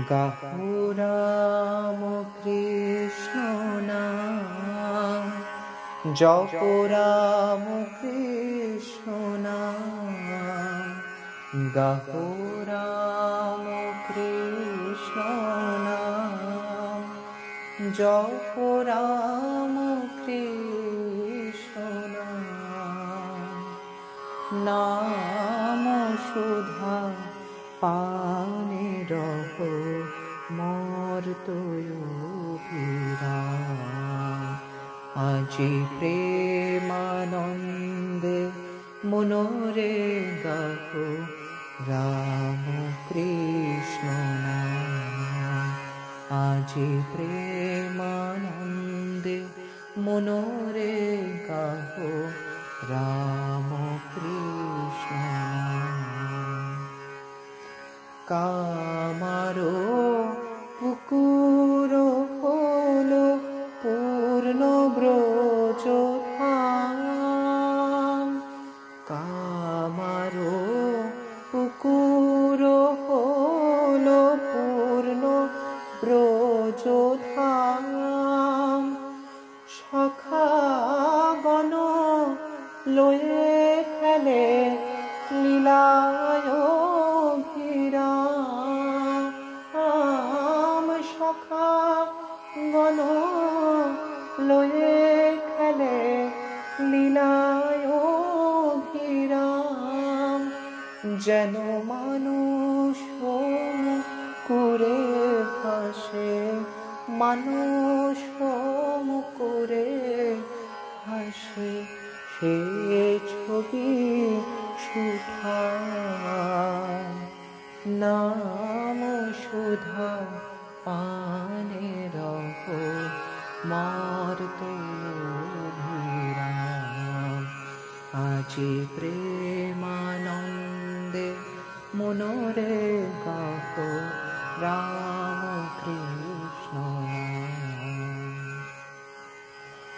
গাহো রাম কৃষ্ণ নাম, জপ রাম কৃষ্ণ নাম। গাহো রাম কৃষ্ণ নাম, জপ রাম কৃষ্ণ নাম। নাম সুধা পানে রহো মোর অভিরাম। আজি প্রেমানন্দে মনোরে গাহো রাম কৃষ্ণ নাম। আজি প্রেমানন্দে মনোরে গাহো রাম কৃষ্ণ নাম। কামারো পুকুর হলো পূর্ণ ব্রজধাম। কামারো পুকুর হলো পূর্ণ ব্রজধাম। সখাগণ লয়ে খেলে লীলায় অভিরাম। সখাগণ লয়ে খেলে লীলায় অভিরাম। যেন মানুষ করে ভাসে, মানুষ করে ভাসে সে ছবি সুধা। নাম সুধা পানে রহো মোর অভিরাম। আজি প্রেমানন্দে মনোরে গাহো রাম কৃষ্ণ নাম।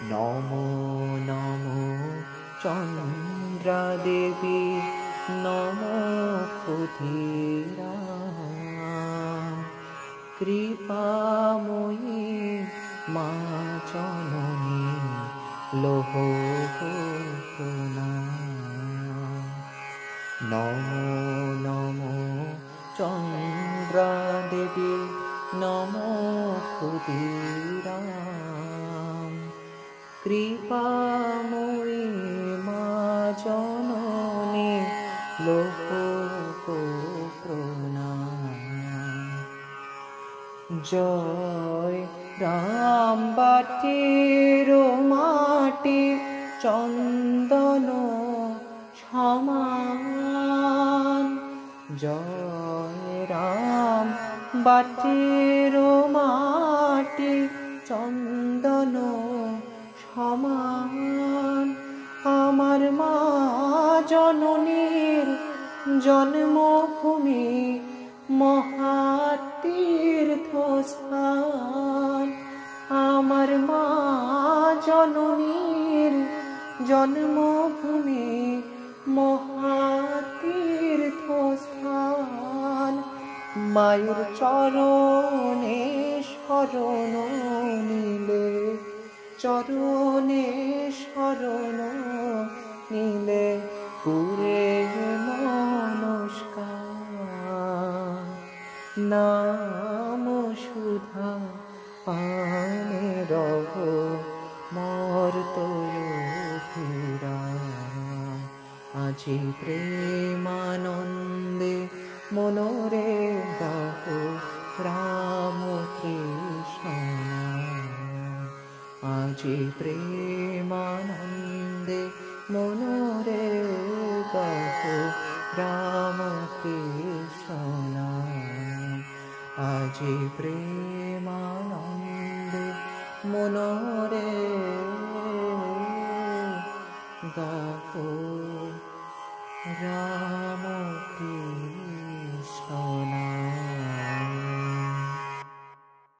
নমো নমো চন্দ্রা দেবী, নমো ক্ষুধিরা। কৃপাময়ী মা জননী লোহ প্রণাম। নমো নমো চন্দ্রা দেবী, নমো ক্ষুধিরা। কৃপাময়ী মা জননী লোহ প্রণাম। জয় রাম বাটির মাটি চন্দন সমান। জয় রাম বাটির মাটি চন্দন সমান। আমার মা জননীর জন্মভূমি মহাতীর্থস্থান। আমার মা জননীর জন্মভূমি মহাতীর্থস্থান। মায়ের চরণে শরণ নিলে, চরণে শরণ নিলে পুরে নমস্কার। নাম সুধা পানে রহো মোর অভিরাম। আজি প্রেমানন্দে মনোরে গাহো রাম কৃষ্ণ নাম। আজি প্রেমানন্দে মনোরে গাহো রাম কৃষ্ণ নাম। আজি প্রেমানন্দে মনোরে গাহো রাম কৃষ্ণ।